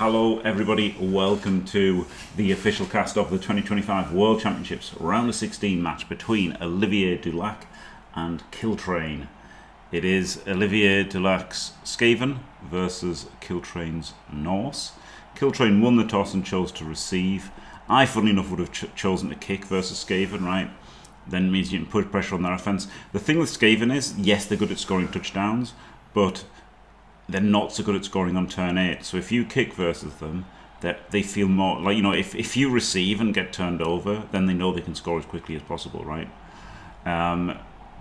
Hello everybody, welcome to the official cast of the 2025 World Championships round of 16 match between OlivierDuLac and Killtrain. It is OlivierDuLac's Skaven versus Killtrain's Norse. Killtrain won the toss and chose to receive. I, funnily enough, would have chosen to kick versus Skaven, right? Then means you can put pressure on their offense. The thing with Skaven is, yes, they're good at scoring touchdowns, but they're not so good at scoring on turn 8. So if you kick versus them, that they feel more like, you know, if you receive and get turned over, then they know they can score as quickly as possible, right?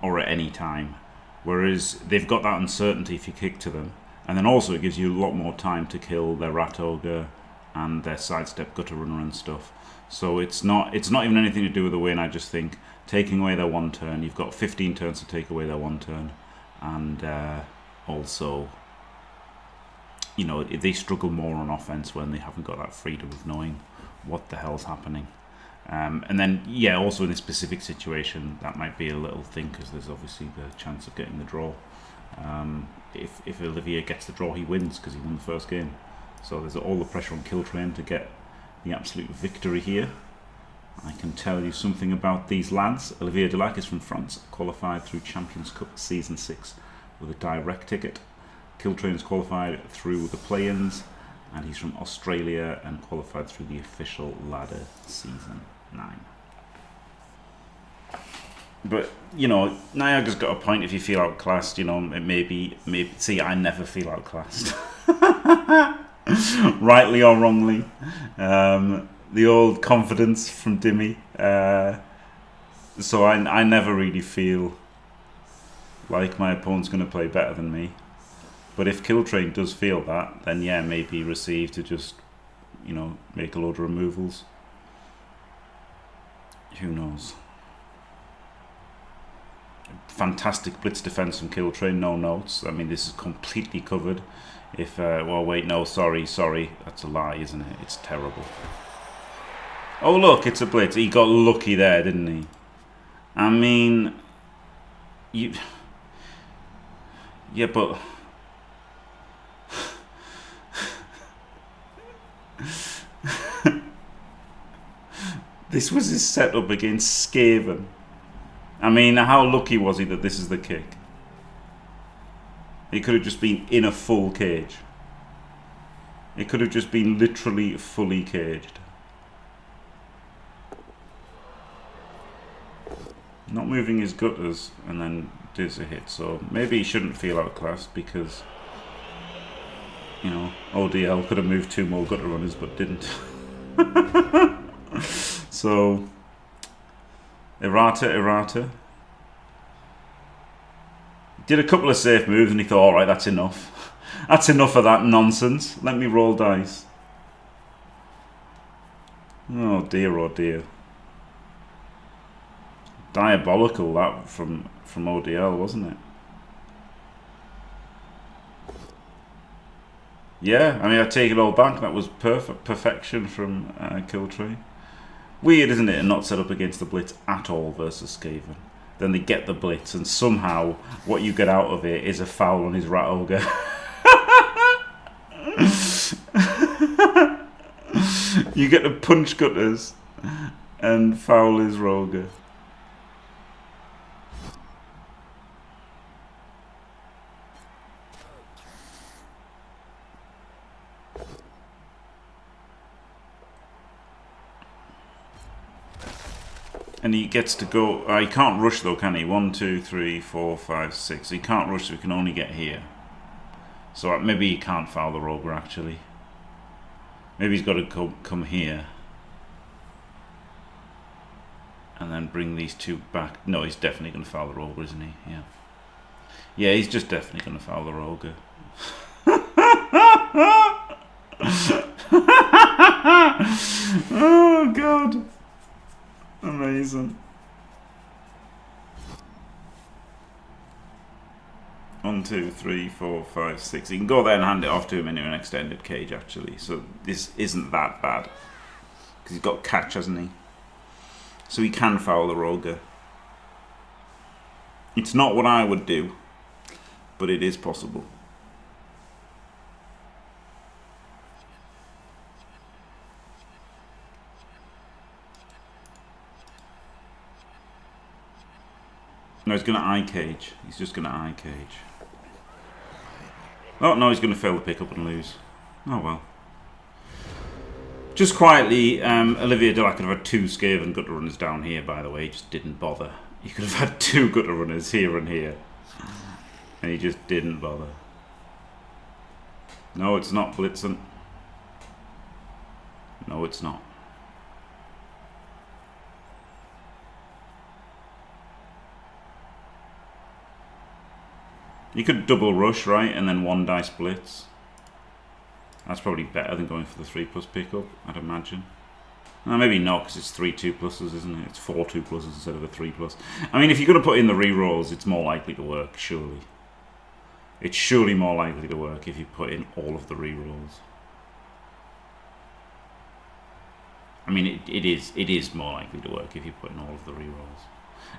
Or at any time. Whereas they've got that uncertainty if you kick to them. And then also it gives you a lot more time to kill their rat ogre and their sidestep gutter runner and stuff. So it's not even anything to do with the win. I just think taking away their one turn, you've got 15 turns to take away their one turn, and also, you know, they struggle more on offense when they haven't got that freedom of knowing what the hell's happening. And then, yeah, also in this specific situation, that might be a little thing because there's obviously the chance of getting the draw. If Olivier gets the draw, he wins because he won the first game. So there's all the pressure on Killtrain to get the absolute victory here. I can tell you something about these lads. OlivierDuLac is from France, qualified through Champions Cup Season 6 with a direct ticket. Killtrain is qualified through the play-ins, and he's from Australia and qualified through the official ladder Season 9. But, you know, Niagara's got a point if you feel outclassed, you know, maybe, see, I never feel outclassed. Rightly or wrongly. The old confidence from Dimmy. So I never really feel like my opponent's going to play better than me. But if Killtrain does feel that, then yeah, maybe receive to just, you know, make a load of removals. Who knows? Fantastic blitz defense from Killtrain, no notes. I mean, this is completely covered. If, well, wait, no, sorry, that's a lie, isn't it? It's terrible. Oh, look, it's a blitz. He got lucky there, didn't he? I mean, yeah, but this was his setup against Skaven. I mean, how lucky was he that this is the kick? He could have just been in a full cage. It could have just been literally fully caged. Not moving his gutters and then does a hit. So maybe he shouldn't feel outclassed because, you know, ODL could have moved 2 more gutter runners but didn't. So, errata. Did a couple of safe moves and he thought, alright, that's enough. That's enough of that nonsense. Let me roll dice. Oh dear. Diabolical that from ODL, wasn't it? Yeah, I mean, I take it all back. That was perfection from Killtrain. Weird, isn't it? And not set up against the blitz at all versus Skaven. Then they get the blitz, and somehow what you get out of it is a foul on his rat ogre. You get to punch gutters and foul his roger. And he gets to go. He can't rush though, can he? 1, 2, 3, 4, 5, 6. He can't rush, so he can only get here. So maybe he can't foul the roger actually. Maybe he's got to come here and then bring these 2 back. No, he's definitely going to foul the roger, isn't he? Yeah. Yeah, he's just definitely going to foul the roger. Oh God. Amazing. 1, 2, 3, 4, 5, 6. He can go there and hand it off to him in an extended cage, actually. So this isn't that bad. Because he's got catch, hasn't he? So he can foul the roger. It's not what I would do, but it is possible. No, he's going to eye cage. He's just going to eye cage. Oh, no, he's going to fail the pickup and lose. Oh, well. Just quietly, OlivierDuLac could have had 2 Skaven gutter runners down here, by the way. He just didn't bother. He could have had 2 gutter runners here and here. And he just didn't bother. No, it's not blitzing. No, it's not. You could double rush, right, and then 1 dice blitz. That's probably better than going for the 3+ pickup, I'd imagine. Maybe not, because it's 3 2+, isn't it? It's 4 2+ instead of a 3+. I mean, if you're going to put in the rerolls, it's more likely to work, surely. It's surely more likely to work if you put in all of the rerolls. I mean, it is more likely to work if you put in all of the rerolls.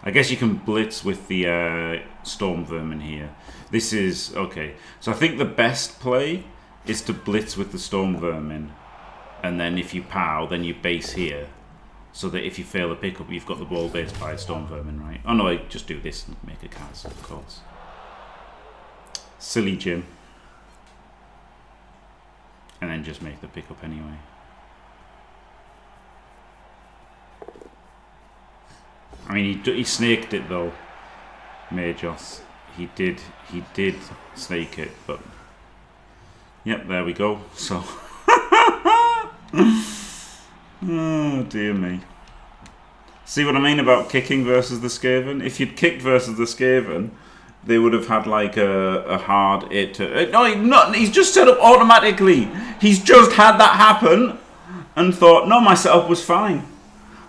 I guess you can blitz with the Storm Vermin here. This is, okay. So I think the best play is to blitz with the Storm Vermin. And then if you POW, then you base here. So that if you fail a pickup, you've got the ball based by a Storm Vermin, right? Oh no, I just do this and make a Kaz, of course. Silly Jim. And then just make the pickup anyway. I mean, he snaked it though, Majos. He did snake it, but yep, there we go. So, oh dear me. See what I mean about kicking versus the Skaven? If you'd kicked versus the Skaven, they would have had like a hard 8 to... No, he's just set up automatically. He's just had that happen and thought, no, my setup was fine.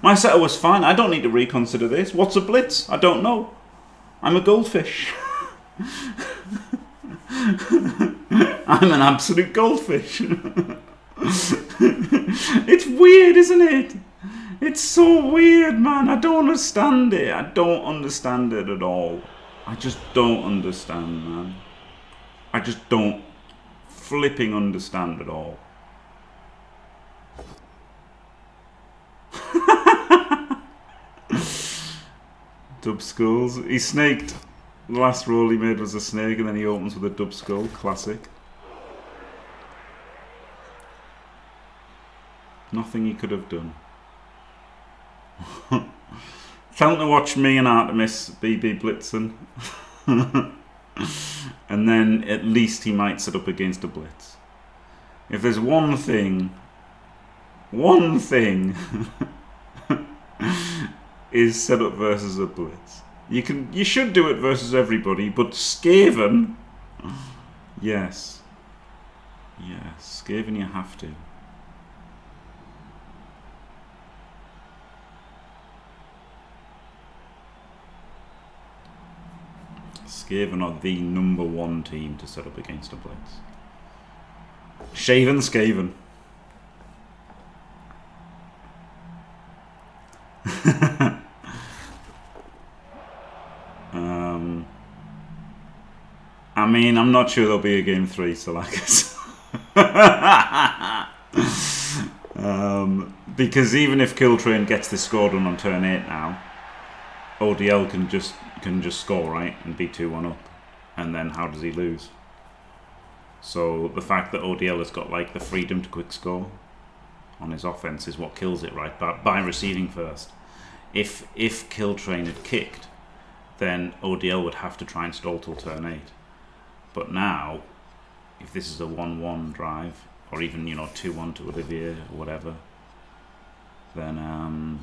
My setup was fine. I don't need to reconsider this. What's a blitz? I don't know. I'm a goldfish. I'm an absolute goldfish. It's weird, isn't it? It's so weird, man. I don't understand it. I don't understand it at all. I just don't understand, man. I just don't flipping understand at all. Dub skulls. He snaked. The last roll he made was a snake, and then he opens with a dub skull. Classic. Nothing he could have done. Tell him to watch me and Artemis BB blitzen. And then at least he might set up against a blitz. If there's one thing is set up versus a blitz. You should do it versus everybody, but Skaven, yes, Skaven you have to. Skaven are the #1 team to set up against a blitz. Shaven Skaven. I mean, I'm not sure there'll be a game 3, Salakis. Because even if Killtrain gets this score done on turn 8 now, ODL can just score, right, and be 2-1 up, and then how does he lose? So the fact that ODL has got like the freedom to quick score on his offense is what kills it, right? By receiving first. If Killtrain had kicked, then ODL would have to try and stall till turn 8. But now, if this is a 1-1 drive, or even 2-1 to Olivier or whatever, then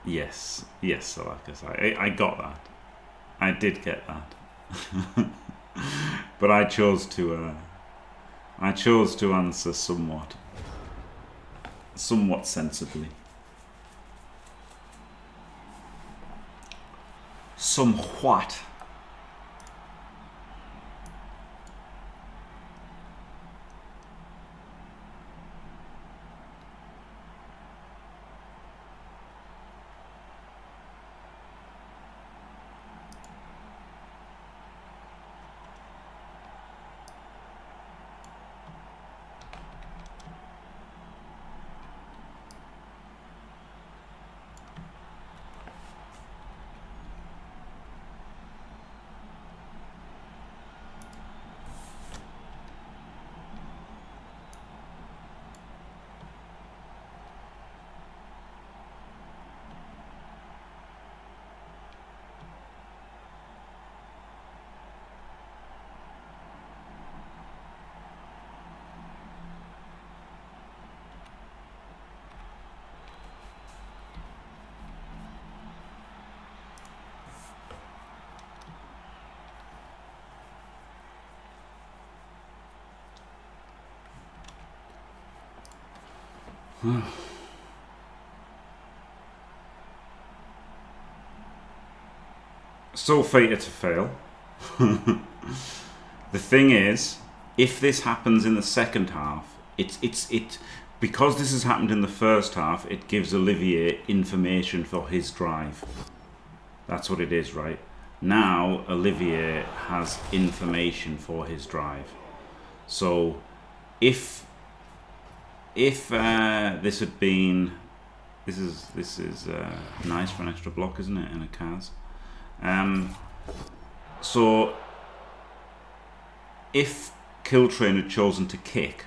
yes, Salakis, I got that. I did get that. But I chose to answer somewhat sensibly. Somewhat. So fated to fail. The thing is, if this happens in the second half, because this has happened in the first half, it gives Olivier information for his drive. That's what it is, right? Now Olivier has information for his drive. So if this had been, this is nice for an extra block, isn't it? In a Kaz. So if Killtrain had chosen to kick,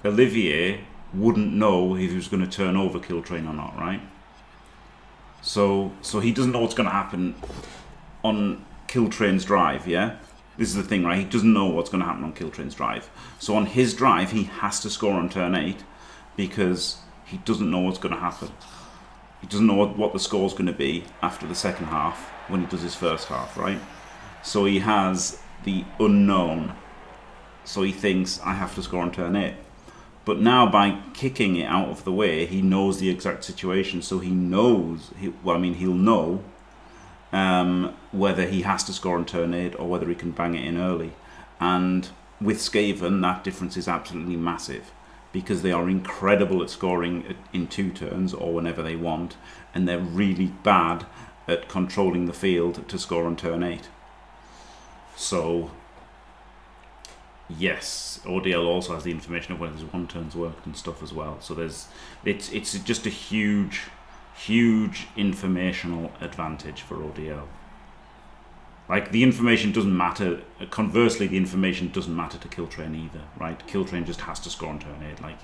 Olivier wouldn't know if he was going to turn over Killtrain or not, right? So he doesn't know what's going to happen on Killtrain's drive, yeah? This is the thing, right? He doesn't know what's going to happen on Killtrain's drive. So on his drive, he has to score on turn 8 because he doesn't know what's going to happen. He doesn't know what the score's going to be after the second half when he does his first half, right? So he has the unknown. So he thinks, I have to score on turn 8. But now by kicking it out of the way, he knows the exact situation. So he knows, he'll know whether he has to score on turn 8 or whether he can bang it in early. And with Skaven, that difference is absolutely massive, because they are incredible at scoring in 2 turns or whenever they want, and they're really bad at controlling the field to score on turn 8. So yes, ODL also has the information of whether his 1 turn's worked and stuff as well. So it's just a huge informational advantage for ODL. Like, the information doesn't matter. Conversely, the information doesn't matter to Killtrain either, right? Killtrain just has to score on turn 8. Like,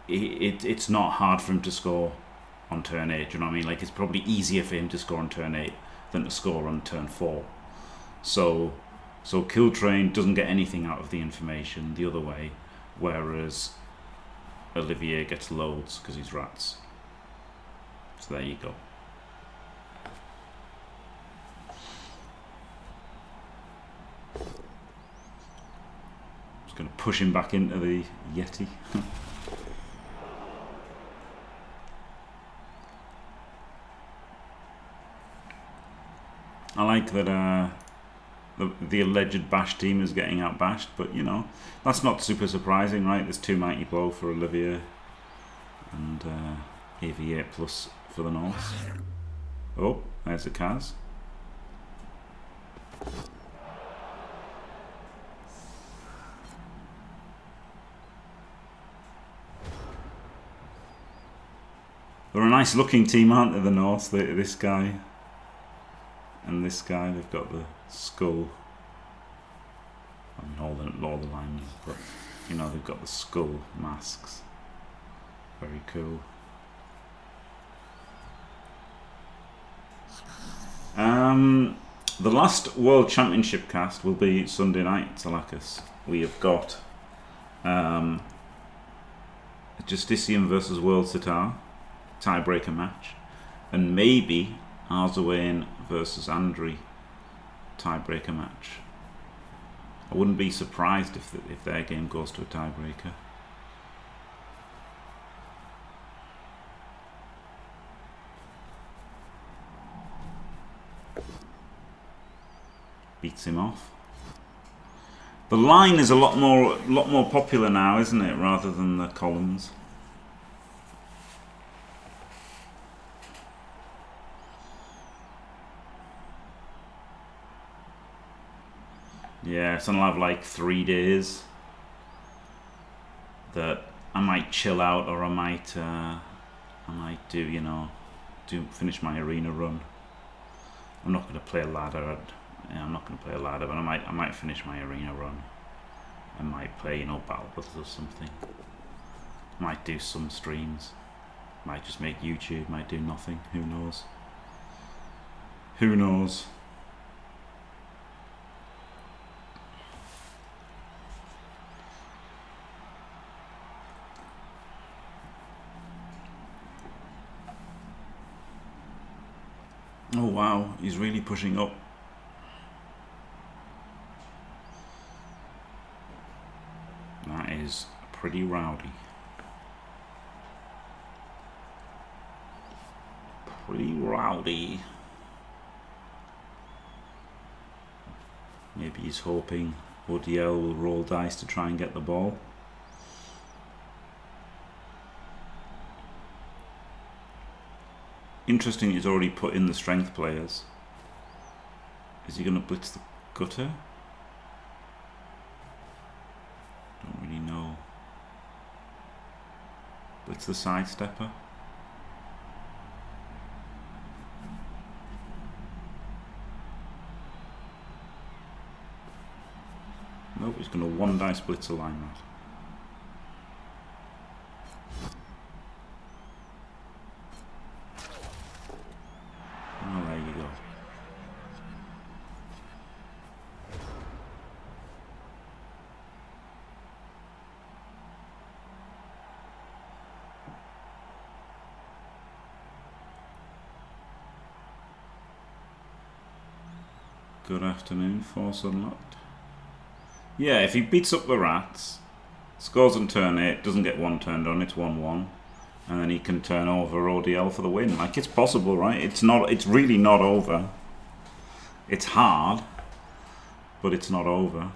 it's not hard for him to score on turn 8. Do you know what I mean? Like, it's probably easier for him to score on turn 8 than to score on turn 4. So Killtrain doesn't get anything out of the information the other way, whereas Olivier gets loads because he's rats. So there you go. Just going to push him back into the Yeti. I like that the alleged bash team is getting out bashed, but you know, that's not super surprising, right? There's 2 Mighty Blow for Olivier and AV8 plus for the Norse. Oh, there's the Kaz. They're a nice looking team, aren't they, the Norse? This guy and this guy, they've got the skull. I mean, all the linemen, but you know, they've got the skull masks. Very cool. The last World Championship cast will be Sunday night, Talakis. We have got Justician versus World Sitar tiebreaker match, and maybe Arzawain versus Andri tiebreaker match. I wouldn't be surprised if their game goes to a tiebreaker. Beats him off. The line is a lot more popular now, isn't it, rather than the columns. Yeah, so I'll have like 3 days that I might chill out, or I might do, you know, finish my arena run. I'm not going to play a ladder. I'm not going to play a ladder, but I might finish my arena run. I might play, you know, Battle Brothers or something. Might do some streams. Might just make YouTube. Might do nothing. Who knows? Who knows? Oh wow, he's really pushing up. That is pretty rowdy. pretty rowdy. Maybe he's hoping ODL will roll dice to try and get the ball. Interesting, he's already put in the strength players. Is he going to blitz the gutter? Don't really know. Blitz the sidestepper? Nope, he's going to one dice blitz align that. Oh, there you go. Good afternoon, force unlocked. Yeah, if he beats up the rats, scores on turn 8, doesn't get one turned on, it's 1-1. And then he can turn over ODL for the win. Like, it's possible, right? It's really not over. It's hard, but it's not over.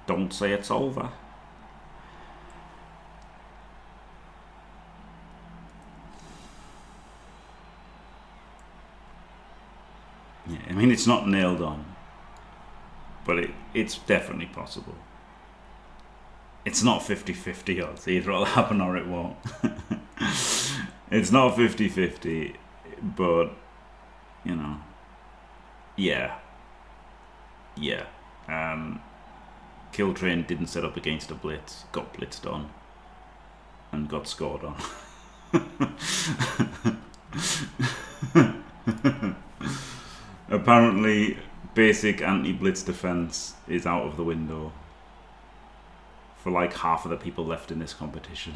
Don't say it's over. Yeah, I mean, it's not nailed on, but it's definitely possible. It's not 50-50 odds. Either it'll happen or it won't. It's not 50-50, but, you know, yeah. Yeah. Killtrain didn't set up against a blitz, got blitzed on, and got scored on. Apparently, basic anti-blitz defense is out of the window for like half of the people left in this competition.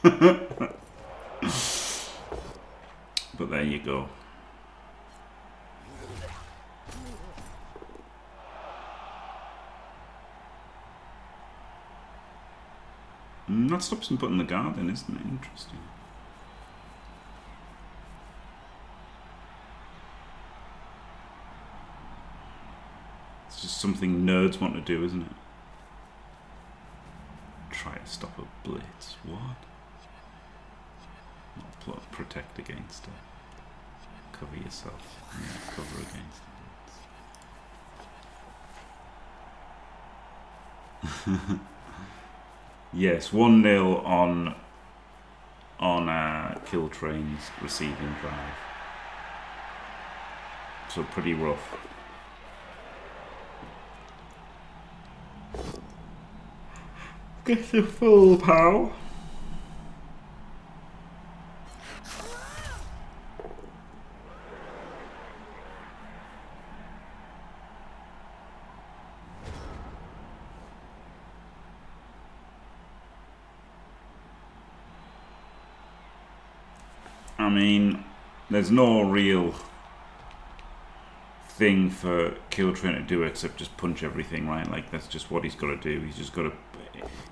But there you go. That stops him putting the guard in, isn't it? Interesting. It's just something nerds want to do, isn't it? Try to stop a blitz. What? Not protect against it. Cover yourself. Yeah, cover against the blitz. Yes, 1-0 on Killtrain's receiving drive. So pretty rough. Get the full pow. I mean, there's no real thing for Killtrain to do except just punch everything, right? Like, that's just what he's got to do.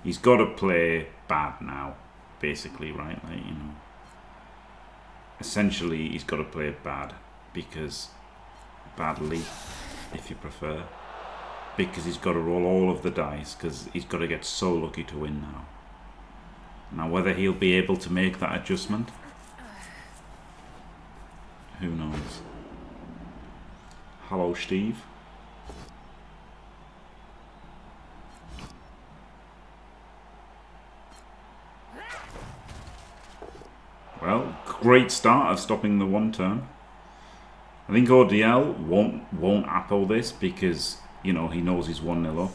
He's got to play bad now, basically, right? Like, you know, essentially he's got to play it bad, because badly, if you prefer, because he's got to roll all of the dice, because he's got to get so lucky to win now. Now, whether he'll be able to make that adjustment, who knows? Hello, Steve. Well, great start of stopping the one turn. I think ODL won't apple this because, you know, he knows he's 1-0 up.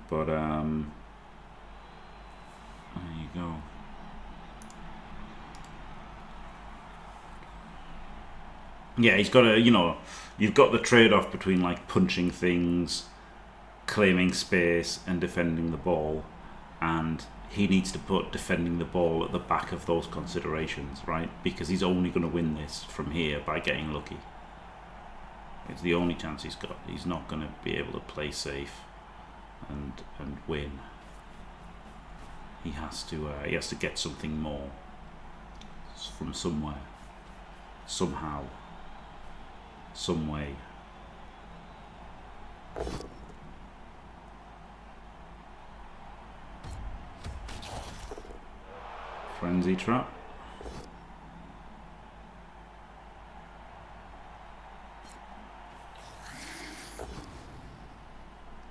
But there you go. Yeah, he's got to, you know, you've got the trade-off between like punching things, claiming space, and defending the ball, and he needs to put defending the ball at the back of those considerations, right? Because he's only going to win this from here by getting lucky. It's the only chance he's got. He's not going to be able to play safe and win. he has to get something more from somewhere, somehow, some way. Frenzy trap.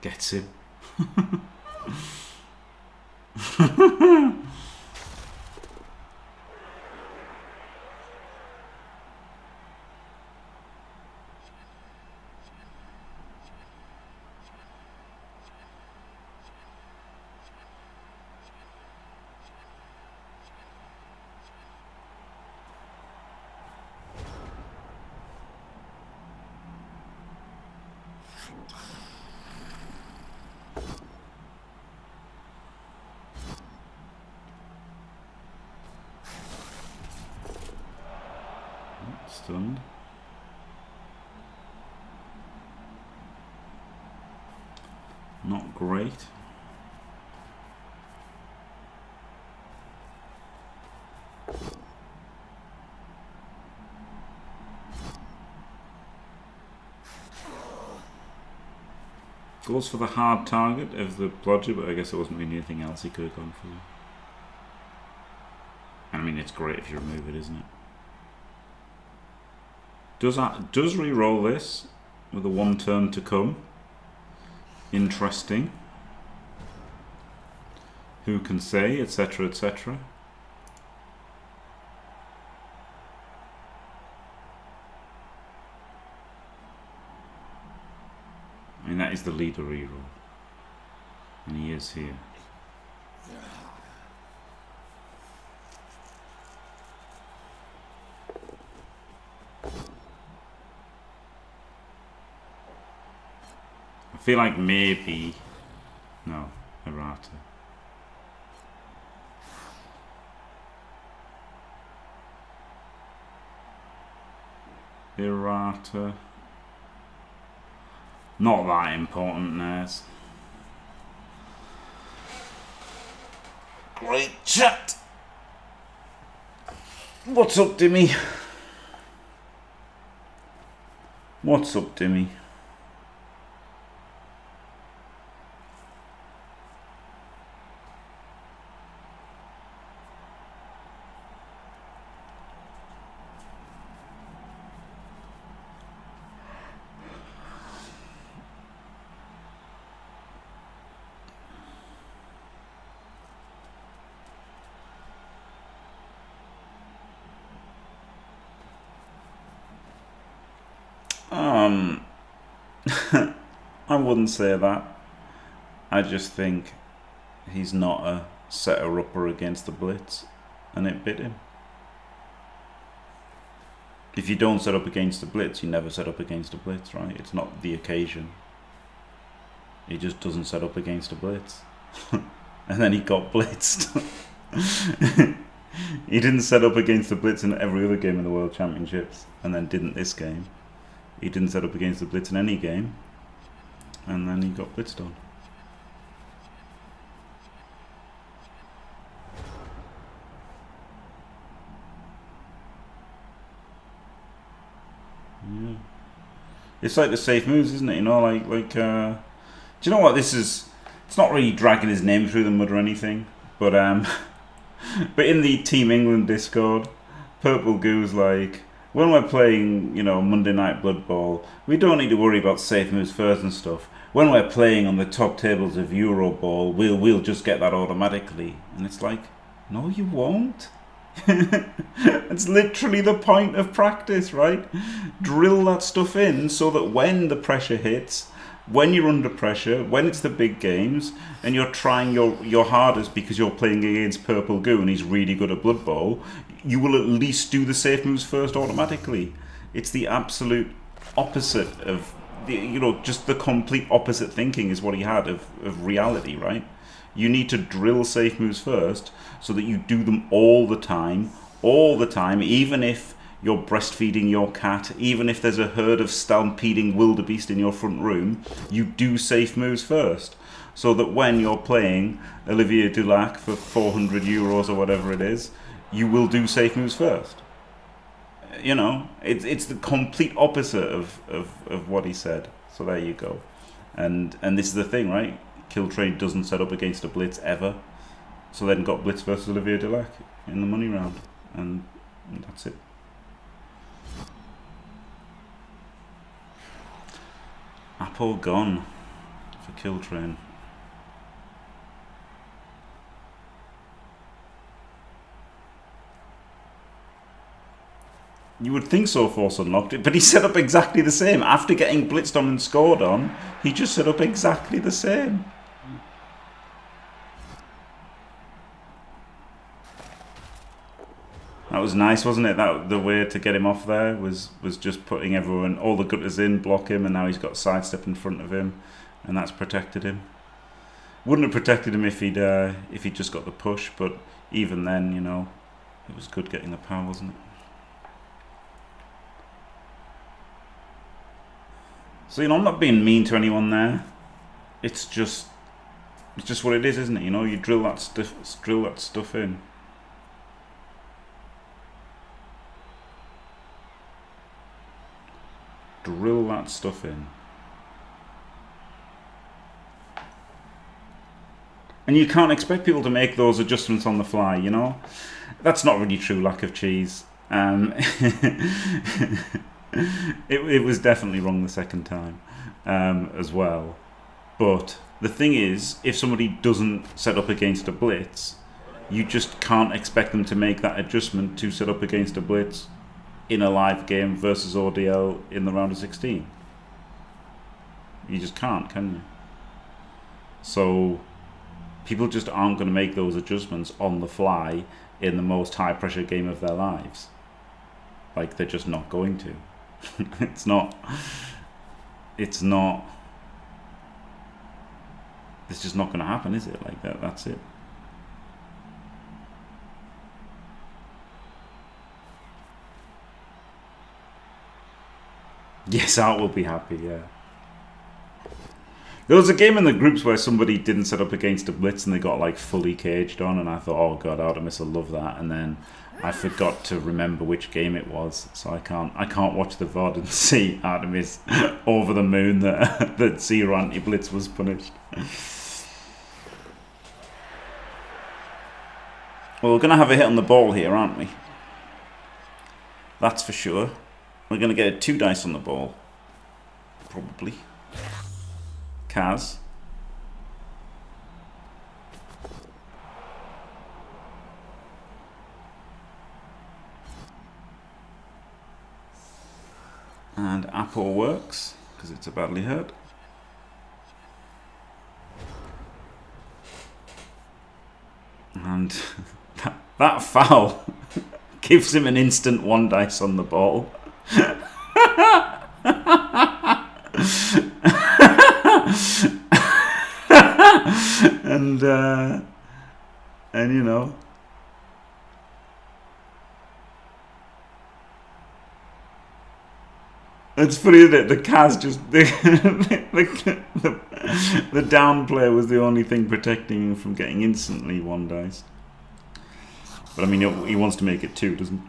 Gets him. Stunned. Not great. Goes for the hard target of the bludger, but I guess there wasn't really anything else he could have gone for. I mean, it's great if you remove it, isn't it? Does re-roll this with a 1 turn to come. Interesting. Who can say, etc., etc. I mean, that is the leader re-roll, and he is here. I feel like maybe... No, errata. Errata. Not that important, Naz. Great chat! What's up, Dimmy? What's up, Dimmy? I wouldn't say that. I just think he's not a setter-upper against the blitz, and it bit him. If you don't set up against the blitz, you never set up against a blitz, right? It's not the occasion. He just doesn't set up against a blitz. And then he got blitzed. He didn't set up against the blitz in every other game in the World Championships, and then didn't this game. He didn't set up against the blitz in any game, and then he got blitzed on. Yeah. It's like the safe moves, isn't it? You know, do you know what this is? It's not really dragging his name through the mud or anything, but but in the Team England Discord, Purple Goo's like, when we're playing, you know, Monday Night Blood Bowl, we don't need to worry about safe moves first and stuff. When we're playing on the top tables of Euro Bowl, we'll just get that automatically. And it's like, no, you won't. It's literally the point of practice, right? Drill that stuff in so that when the pressure hits, when you're under pressure, when it's the big games, and you're trying your hardest because you're playing against Purple Goo and he's really good at Blood Bowl, you will at least do the safe moves first automatically. It's the absolute opposite of, just the complete opposite thinking is what he had of reality, right? You need to drill safe moves first so that you do them all the time, even if you're breastfeeding your cat, even if there's a herd of stampeding wildebeest in your front room, you do safe moves first. so that when you're playing OlivierDuLac for €400 or whatever it is, you will do safe moves first. You know, it's the complete opposite of what he said. So there you go. And this is the thing, right? Killtrain doesn't set up against a blitz ever. So then got blitz versus OlivierDuLac in the money round. And that's it. Apple gone for Killtrain. You would think so, force unlocked it, but he set up exactly the same. After getting blitzed on and scored on, he just set up exactly the same. That was nice, wasn't it? That the way to get him off there was just putting everyone, all the gutters in, block him, and now he's got sidestep in front of him, and that's protected him. Wouldn't have protected him if he'd just got the push, but even then, you know, it was good getting the power, wasn't it? So, you know, I'm not being mean to anyone there. It's just what it is, isn't it? You know, you drill that stuff in. Drill that stuff in. And you can't expect people to make those adjustments on the fly, you know? That's not really true lack of cheese. It was definitely wrong the second time as well. But the thing is, if somebody doesn't set up against a blitz, you just can't expect them to make that adjustment to set up against a blitz in a live game versus ODL in the round of 16. You just can't, can you? So people just aren't going to make those adjustments on the fly in the most high pressure game of their lives. Like, they're just not going to. It's not it's just not going to happen, is it? Like that's it. Yes, Art will be happy, yeah. There was a game in the groups where somebody didn't set up against a blitz and they got like fully caged on, and I thought, oh god, Artemis will love that, and then I forgot to remember which game it was, so I can't watch the VOD and see Artemis over the moon that zero anti-blitz was punished. Well, we're going to have a hit on the ball here, aren't we? That's for sure. We're going to get a 2 dice on the ball. Probably. Kaz. And Apple works, because it's a badly hurt. And that foul gives him an instant 1 dice on the ball. And you know, it's funny, isn't it? The Kaz just the down player was the only thing protecting him from getting instantly 1 dice. But I mean, he wants to make it 2, doesn't he?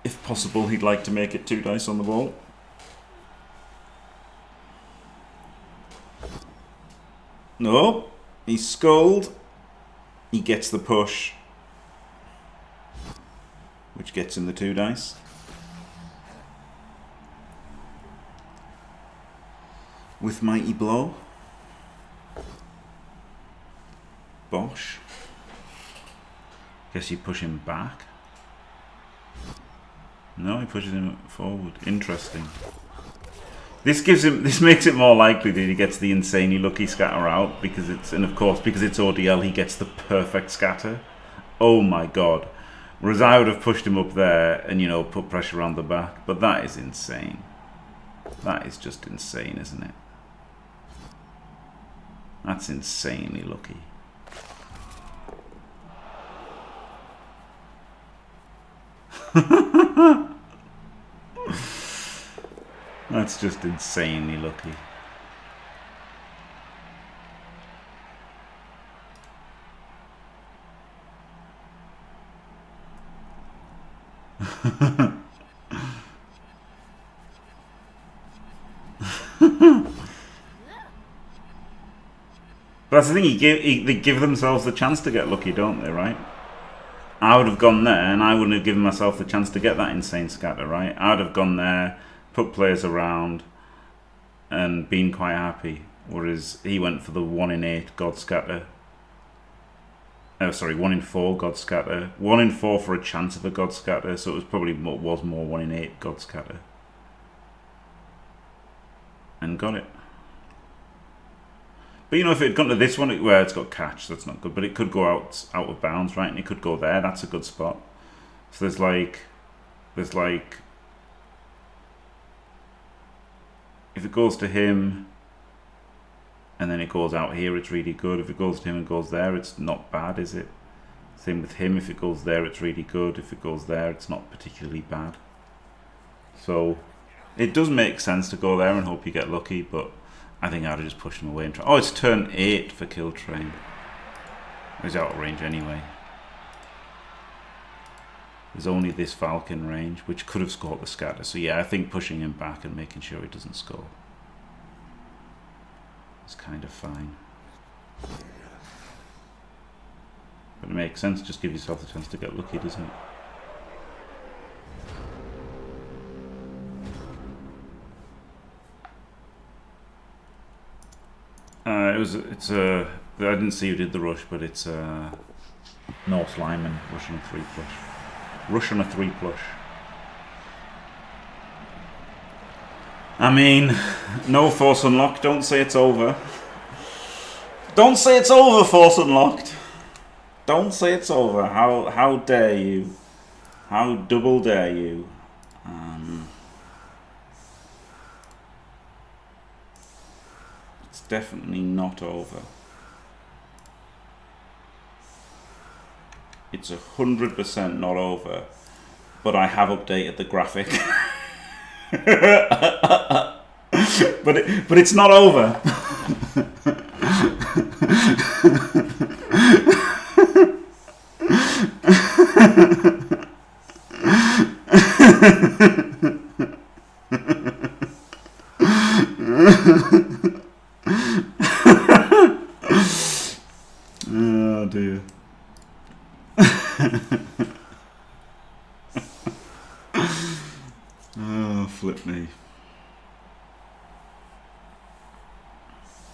If possible, he'd like to make it 2 dice on the ball. No, he's sculled. He gets the push, which gets him the 2 dice. With mighty blow. Bosh. Guess you push him back. No, he pushes him forward. Interesting. This makes it more likely that he gets the insanely lucky scatter out, because it's ODL, he gets the perfect scatter. Oh my god. Whereas I would have pushed him up there and, you know, put pressure on the back, but that is insane. That is just insane, isn't it? That's insanely lucky. That's just insanely lucky. But that's the thing, they give themselves the chance to get lucky, don't they, right? I would have gone there, and I wouldn't have given myself the chance to get that insane scatter, right? I would have gone there, put players around, and been quite happy. Whereas he went for the 1 in 8 God Scatter. Oh, sorry, 1 in 4 God Scatter. 1 in 4 for a chance of a God Scatter, so it was probably more 1 in 8 God Scatter. And got it. But you know, if it had gone to this one, where it's got catch, that's not good. But it could go out of bounds, right? And it could go there. That's a good spot. So there's like, if it goes to him, and then it goes out here, it's really good. If it goes to him and goes there, it's not bad, is it? Same with him. If it goes there, it's really good. If it goes there, it's not particularly bad. So it does make sense to go there and hope you get lucky, but I think I'd have just pushed him away and try. Oh, it's turn 8 for Killtrain. He's out of range anyway. There's only this Falcon range, which could have scored the scatter. So yeah, I think pushing him back and making sure he doesn't score is kind of fine. But it makes sense, just give yourself the chance to get lucky, doesn't it? I didn't see who did the rush, but it's Norse lineman rushing a 3 plush. Rush on a 3 plush. I mean, no Force Unlocked. Don't say it's over. Don't say it's over, Force Unlocked. Don't say it's over. How dare you? How double dare you? It's definitely not over. It's 100% not over, but I have updated the graphic. but it's not over. Oh dear. Oh, flip me.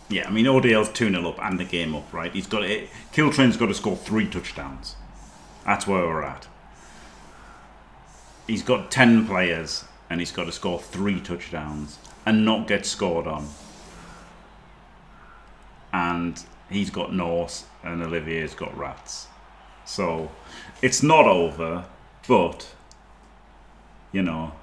Yeah, I mean, ODL's 2-0 up and the game up, right? He's got it. Killtrain's got to score 3 touchdowns. That's where we're at. He's got 10 players and he's got to score 3 touchdowns and not get scored on. And he's got Norse and Olivier's got rats. So it's not over, but you know,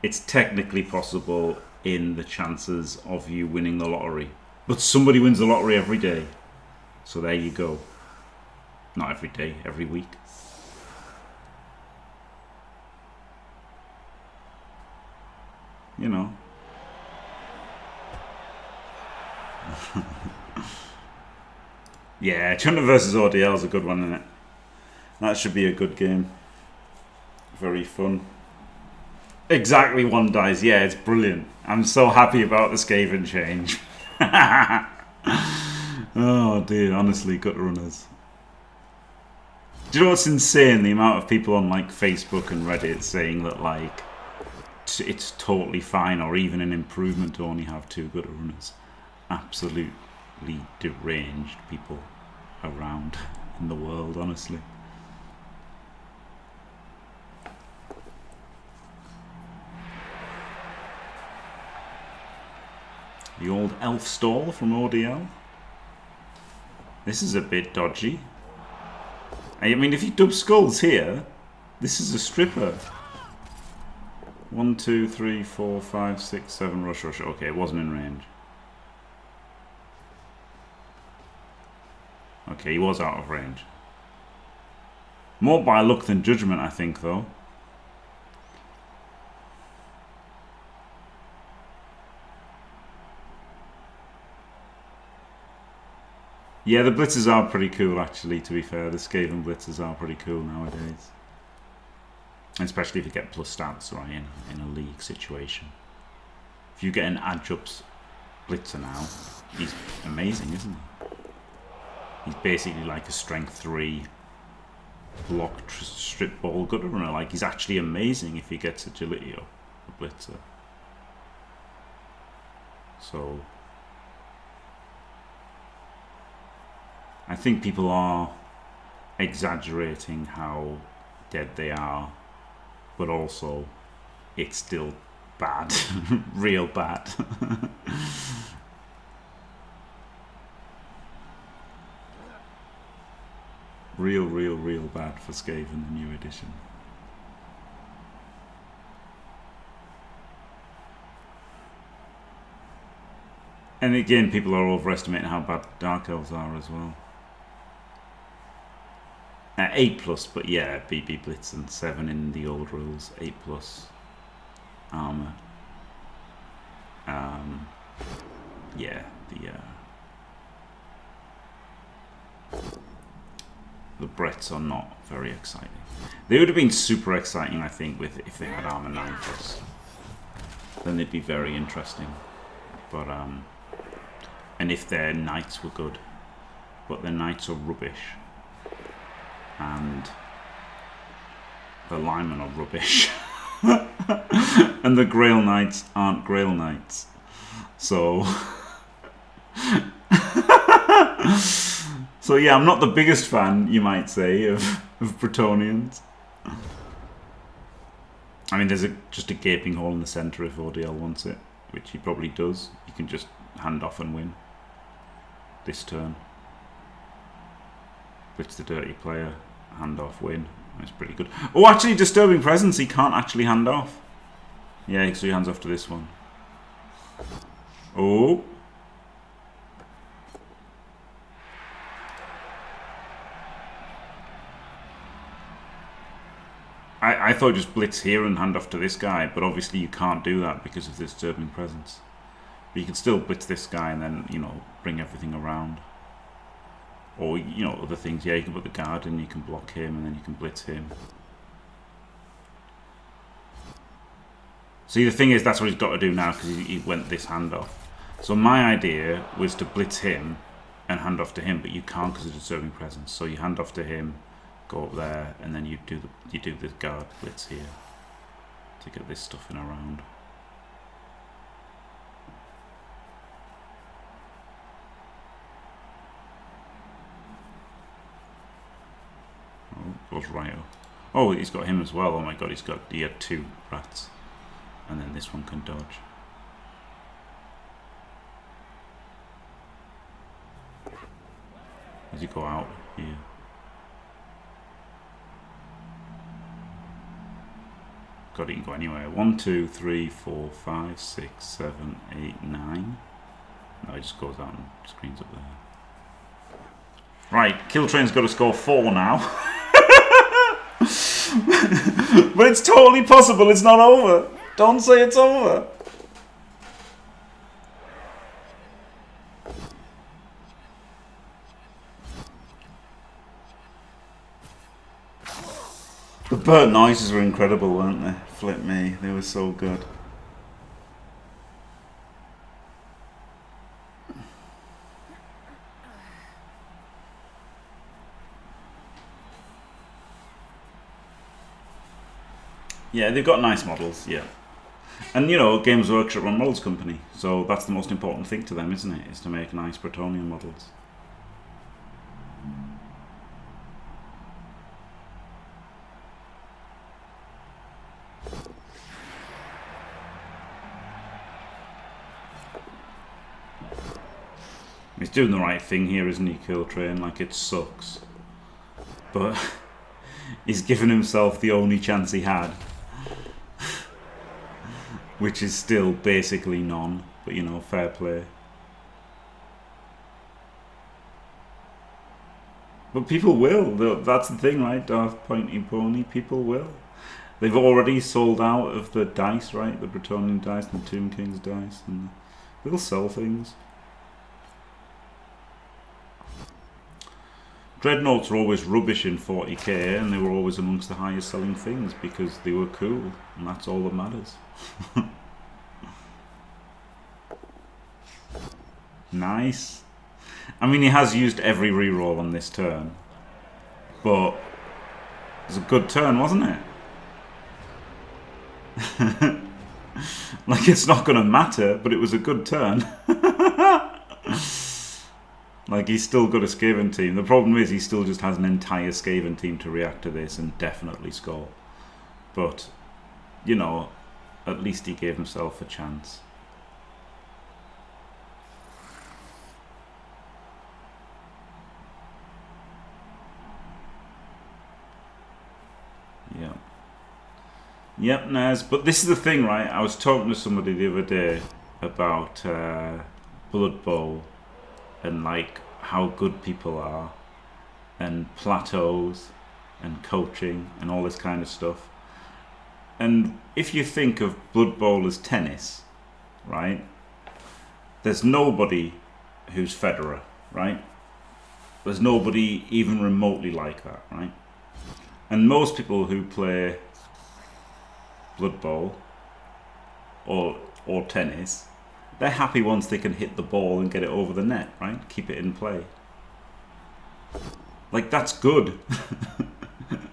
it's technically possible in the chances of you winning the lottery. But somebody wins the lottery every day. So there you go. Not every day, every week. You know. Yeah, Chunter versus ODL is a good one, isn't it? That should be a good game. Very fun. Exactly 1 dice. Yeah, it's brilliant. I'm so happy about the Skaven change. Oh dear, honestly, gut runners. Do you know what's insane? The amount of people on like Facebook and Reddit saying that like it's totally fine or even an improvement to only have 2 gut runners. Absolutely deranged people around in the world, honestly. The old elf stall from ODL. This is a bit dodgy. I mean, if you dub skulls here, this is a stripper. 1, 2, 3, 4, 5, 6, 7, rush. Okay, it wasn't in range. Okay, he was out of range. More by luck than judgment, I think, though. Yeah, the blitzers are pretty cool, actually, to be fair. The Skaven blitzers are pretty cool nowadays. especially if you get plus stats, right, in a league situation. If you get an adjunct blitzer now, he's amazing, isn't he? He's basically like a strength 3 block strip ball gutter runner. Like, he's actually amazing if he gets agility up, a blitzer. So I think people are exaggerating how dead they are, but also it's still bad. Real bad. real bad for Skaven, the new edition. And again, people are overestimating how bad Dark Elves are as well. 8+, but yeah, BB Blitz and 7 in the old rules. 8+ armor. Yeah, the Bretts are not very exciting. They would have been super exciting, I think, if they had armor 9+. Then they'd be very interesting. But and if their knights were good, but their knights are rubbish, and the linemen are rubbish, and the Grail Knights aren't Grail Knights, so so yeah, I'm not the biggest fan, you might say, of Bretonnians. I mean, there's just a gaping hole in the centre if ODL wants it, which he probably does. You can just hand off and win this turn. Blitz the dirty player, hand off, win. That's pretty good. Oh, actually, Disturbing Presence, he can't actually hand off. Yeah, so he hands off to this one. Oh. I thought just blitz here and hand off to this guy, but obviously you can't do that because of the Disturbing Presence. But you can still blitz this guy and then, you know, bring everything around. Or, you know, other things. Yeah, you can put the guard in, you can block him, and then you can blitz him. See, the thing is, that's what he's got to do now, because he went this handoff. So my idea was to blitz him and hand off to him, but you can't because of the Disturbing Presence. So you hand off to him, go up there, and then you do the guard blitz here to get this stuff in around. Oh, goes right up. Oh, he's got him as well. Oh my god, he had 2 rats, and then this one can dodge. As you go out here. God, he can go anywhere. 1, 2, 3, 4, 5, 6, 7, 8, 9. No, he just goes out and screens up there. Right, Killtrain's got to score 4 now. But it's totally possible, it's not over. Don't say it's over. The bird noises were incredible, weren't they? Flip me, they were so good. Yeah, they've got nice models, yeah. And, you know, Games Workshop run models company, so that's the most important thing to them, isn't it? Is to make nice Bretonnian models. He's doing the right thing here, isn't he, Killtrain? Like, it sucks. But he's given himself the only chance he had. Which is still basically none. But, you know, fair play. But people will. That's the thing, right? Darth Pointy Pony. People will. They've already sold out of the dice, right? The Bretonnian dice and the Tomb King's dice. And they'll sell things. Dreadnoughts were always rubbish in 40k, and they were always amongst the highest selling things because they were cool, and that's all that matters. Nice. I mean, he has used every reroll on this turn, but it was a good turn, wasn't it? Like, it's not going to matter, but it was a good turn. Like, he's still got a Skaven team. The problem is he still just has an entire Skaven team to react to this and definitely score. But, you know, at least he gave himself a chance. Yeah. Yep, Naz. But this is the thing, right? I was talking to somebody the other day about Blood Bowl and like how good people are and plateaus and coaching and all this kind of stuff. And if you think of Blood Bowl as tennis, right? There's nobody who's Federer, right? There's nobody even remotely like that, right? And most people who play Blood Bowl or tennis, they're happy once they can hit the ball and get it over the net, right? Keep it in play. Like, that's good.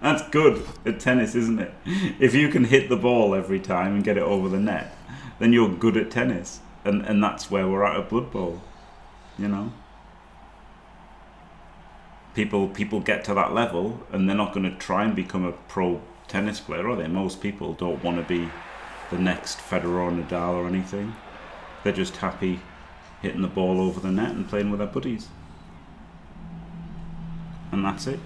That's good at tennis, isn't it? If you can hit the ball every time and get it over the net, then you're good at tennis. And that's where we're at Blood Bowl, you know? People get to that level and they're not going to try and become a pro tennis player, are they? Most people don't want to be the next Federer or Nadal or anything. They're just happy hitting the ball over the net and playing with their buddies. And that's it.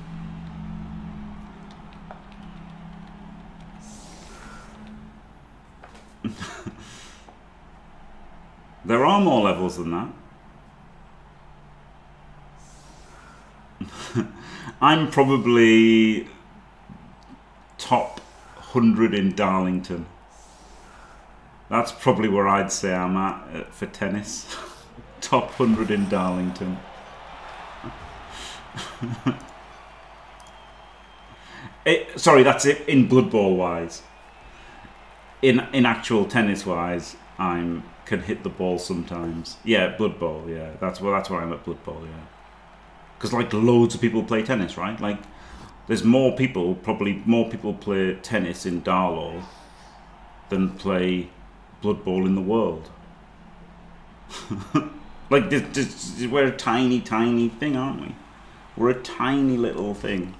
There are more levels than that. I'm probably top 100 in Darlington. That's probably where I'd say I'm at for tennis. Top 100 in Darlington. Sorry, that's it in Blood Bowl wise. In actual tennis wise, I can hit the ball sometimes. Yeah, Blood Bowl. Yeah, that's where I'm at Blood Bowl. Yeah, because like loads of people play tennis, right? Like, there's probably more people play tennis in Darlow than play Blood Bowl in the world. Like, we're a tiny thing, aren't we? We're a tiny little thing.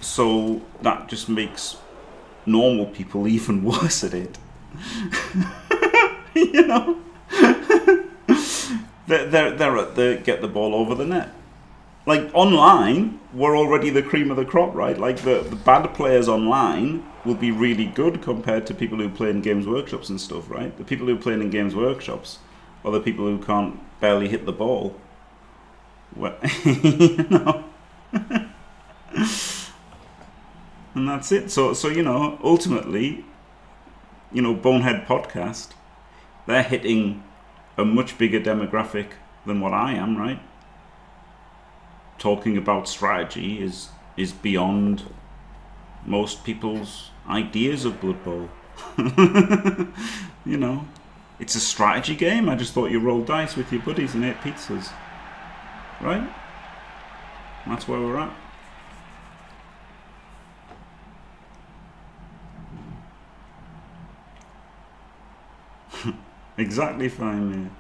So that just makes normal people even worse at it. You know? They're at the get the ball over the net. Like, online, we're already the cream of the crop, right? Like, the bad players online will be really good compared to people who play in Games Workshops and stuff, right? The people who play in Games Workshops are the people who can't barely hit the ball. Well, you know? And that's it. So you know, ultimately, you know, Bonehead Podcast, they're hitting a much bigger demographic than what I am, right? Talking about strategy is beyond most people's ideas of Blood Bowl. You know, it's a strategy game. I just thought you rolled dice with your buddies and ate pizzas, right? That's where we're at. Exactly fine, mate.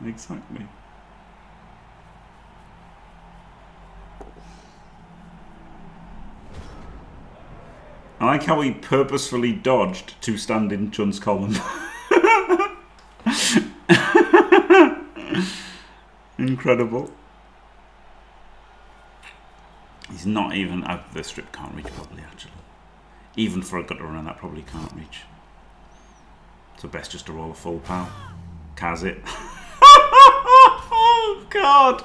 Exactly. I like how he purposefully dodged to stand in Chun's column. Incredible. He's not even out. The strip can't reach properly, actually. Even for a gutter run, that probably can't reach. So best just to roll a full pow. Kaz it. Oh, God.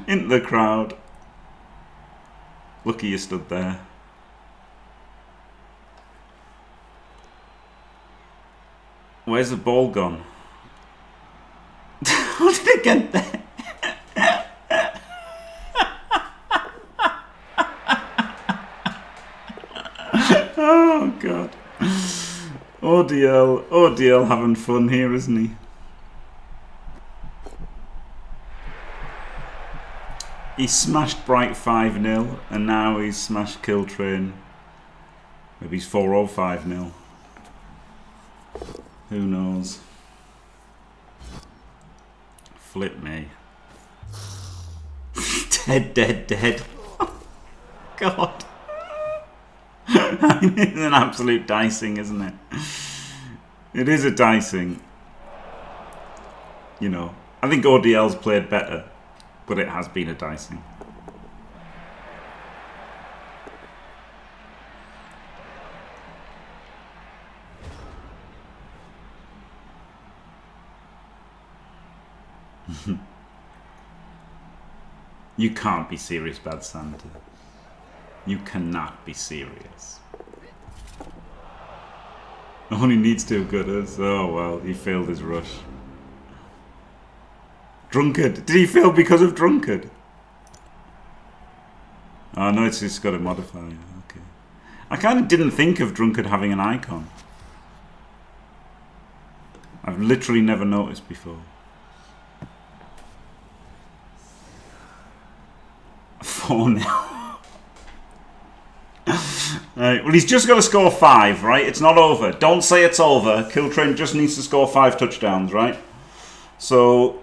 Into the crowd. Lucky you stood there. Where's the ball gone? How did it get there? God. ODL having fun here, isn't he? He smashed Bright 5-0 and now he's smashed Killtrain. Maybe he's 4 or 5-0. Who knows? Flip me. Dead. God. It's an absolute dicing, isn't it? It is a dicing. You know, I think ODL's played better, but it has been a dicing. You can't be serious, Bad Santa. You cannot be serious. Only needs 2 gutters. Oh well, he failed his rush. Drunkard. Did he fail because of Drunkard? Oh no, it's just got a modifier. Okay. I kind of didn't think of Drunkard having an icon. I've literally never noticed before. 4-0. Right, well, he's just got to score 5, right? It's not over. Don't say it's over. Killtrain just needs to score 5 touchdowns, right? So,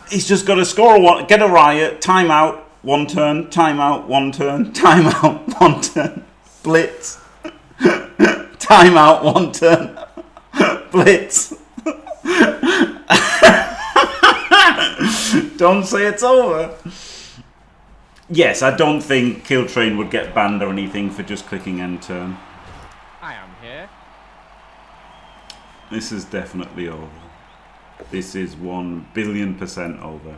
he's just got to score one, get a riot, timeout, 1 turn, timeout, 1 turn, timeout, 1 turn, blitz, timeout, 1 turn, blitz. Don't say it's over. Yes, I don't think Killtrain would get banned or anything for just clicking end turn. I am here. This is definitely over. This is 1,000,000,000% over.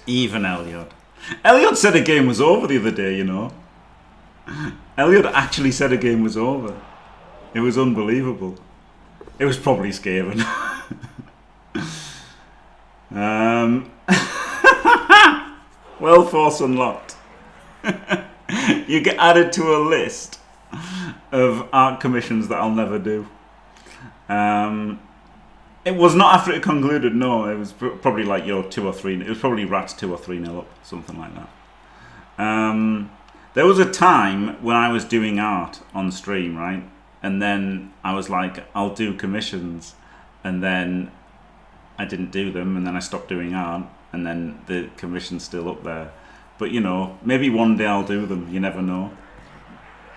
Even Elliot. Elliot said a game was over the other day, you know. Elliot actually said a game was over. It was unbelievable. It was probably Skaven. Well, force unlocked. You get added to a list of art commissions that I'll never do. It was not after it concluded, no. It was probably like your 2 or 3. It was probably Rats 2 or 3-0 up, something like that. There was a time when I was doing art on stream, right? And then I was like, I'll do commissions. And then I didn't do them, and then I stopped doing art, and then the commission's still up there. But you know, maybe one day I'll do them. You never know.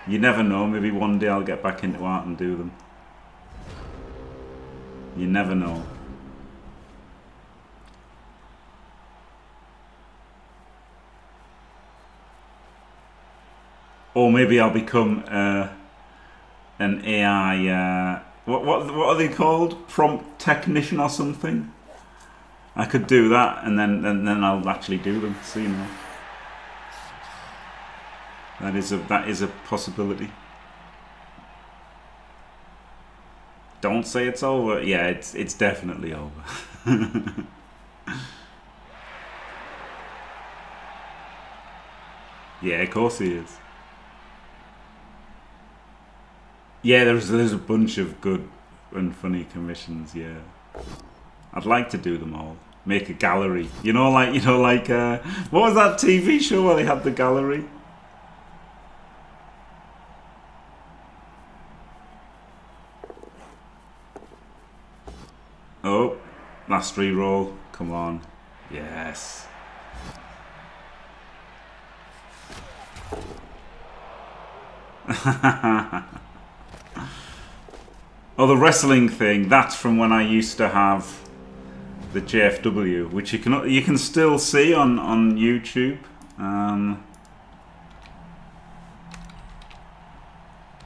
You never know. Maybe one day I'll get back into art and do them. You never know. Or maybe I'll become an AI. What are they called? Prompt technician or something? I could do that, and then I'll actually do them. So you know, that is a possibility. Don't say it's over. Yeah, it's definitely over. Yeah, of course he is. Yeah, there's a bunch of good and funny commissions. Yeah, I'd like to do them all. Make a gallery. You know, like what was that TV show where they had the gallery? Oh, last reroll. Come on. Yes. Oh, the wrestling thing, that's from when I used to have the JFW, which you can still see on YouTube. And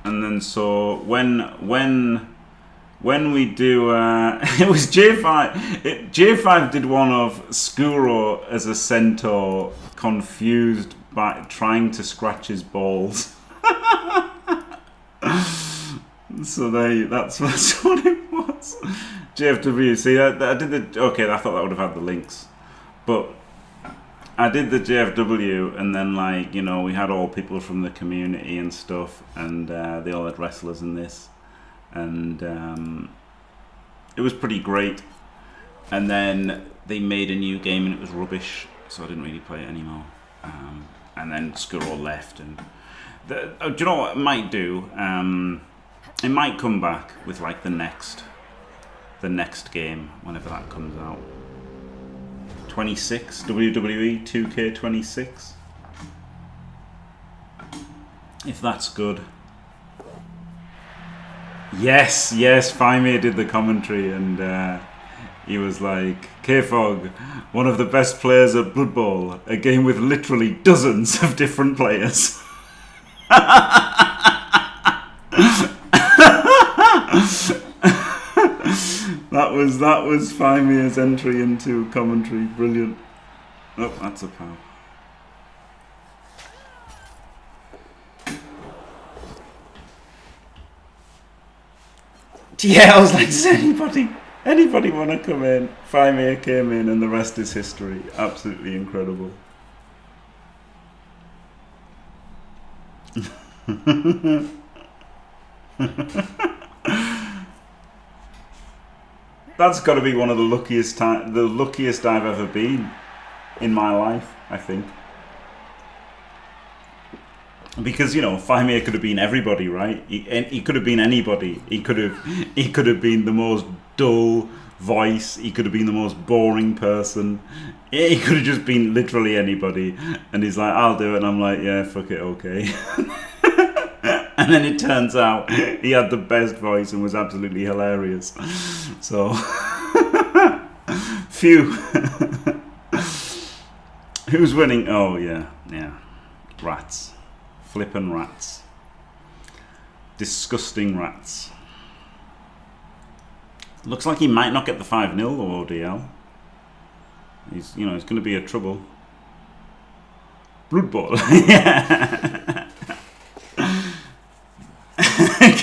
then so when we do it was J5 did one of Skuro as a centaur confused by trying to scratch his balls. So that's what it was. JFW. See, I did the. Okay, I thought that would have had the links, but I did the JFW, and then like we had all people from the community and stuff, and they all had wrestlers in this, and it was pretty great. And then they made a new game, and it was rubbish, so I didn't really play it anymore. And then Skuro left, and do you know what it might do? It might come back with like the next game whenever that comes out. 26 WWE 2K26. If that's good. Yes, Faimir did the commentary, and he was like, K-Fog, one of the best players at Blood Bowl, a game with literally dozens of different players. That was Faimir's entry into commentary. Brilliant. Oh, that's a pow. Yeah, I was like, does anybody want to come in? Faimir came in, and the rest is history. Absolutely incredible. That's got to be one of the luckiest I've ever been in my life, I think. Because Faimir could have been everybody, right? He could have been anybody. He could have been the most dull voice. He could have been the most boring person. He could have just been literally anybody. And he's like, I'll do it. And I'm like, yeah, fuck it, okay. And then it turns out he had the best voice and was absolutely hilarious. So, phew. Who's winning? Oh, yeah. Rats. Flippin' rats. Disgusting rats. Looks like he might not get the 5-0 or ODL. He's going to be a trouble. Blood Bowl. Yeah.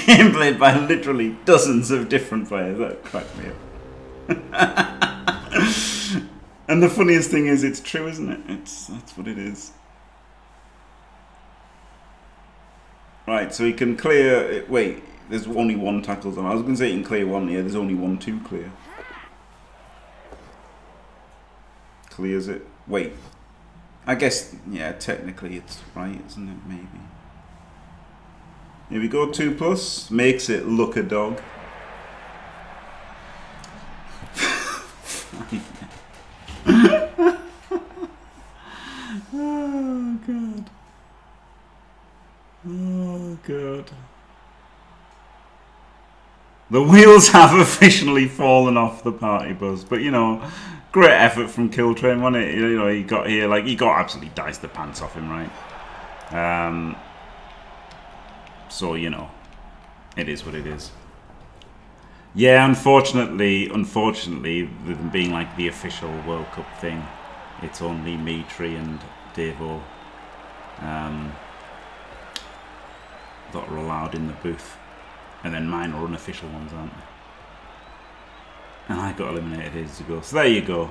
Game played by literally dozens of different players. That cracked me up. And the funniest thing is, it's true, isn't it? That's what it is. Right, so he can clear. Wait, there's only one tackle on. I was going to say he can clear one. Yeah, there's only 1-2 clear. Clears it. Wait, I guess technically it's right, isn't it? Maybe. Here we go, 2+, makes it look a dog. Oh, God. Oh, God. The wheels have officially fallen off the party bus, but great effort from Killtrain, wasn't it? He got here, he got absolutely diced the pants off him, right? So, it is what it is. Yeah, unfortunately, with them being like the official World Cup thing, it's only Mitri and Devo that are allowed in the booth. And then mine are unofficial ones, aren't they? And I got eliminated ages ago. So there you go.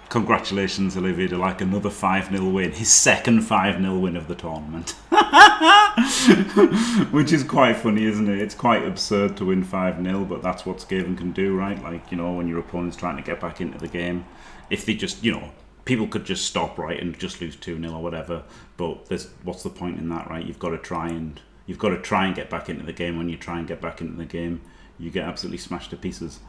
Congratulations, OlivierDuLac, another 5-0 win. His second 5-0 win of the tournament. Which is quite funny, isn't it? It's quite absurd to win 5-0, but that's what Skaven can do, right? When your opponent's trying to get back into the game. If they just, people could just stop, right, and just lose 2-0 or whatever. But what's the point in that, right? You've got to try and get back into the game. When you try and get back into the game, you get absolutely smashed to pieces.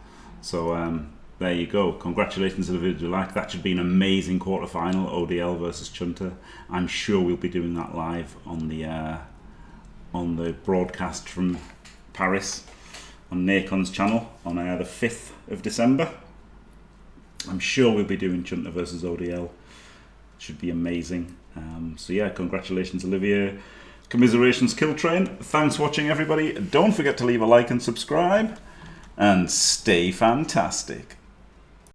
So, there you go. Congratulations, OlivierDuLac. That should be an amazing quarterfinal, ODL versus Chunter. I'm sure we'll be doing that live on the broadcast from Paris on Nakon's channel on the 5th of December. I'm sure we'll be doing Chunter versus ODL. It should be amazing. So yeah, congratulations, Olivier. Commiserations, Killtrain. Thanks for watching, everybody. Don't forget to leave a like and subscribe. And stay fantastic.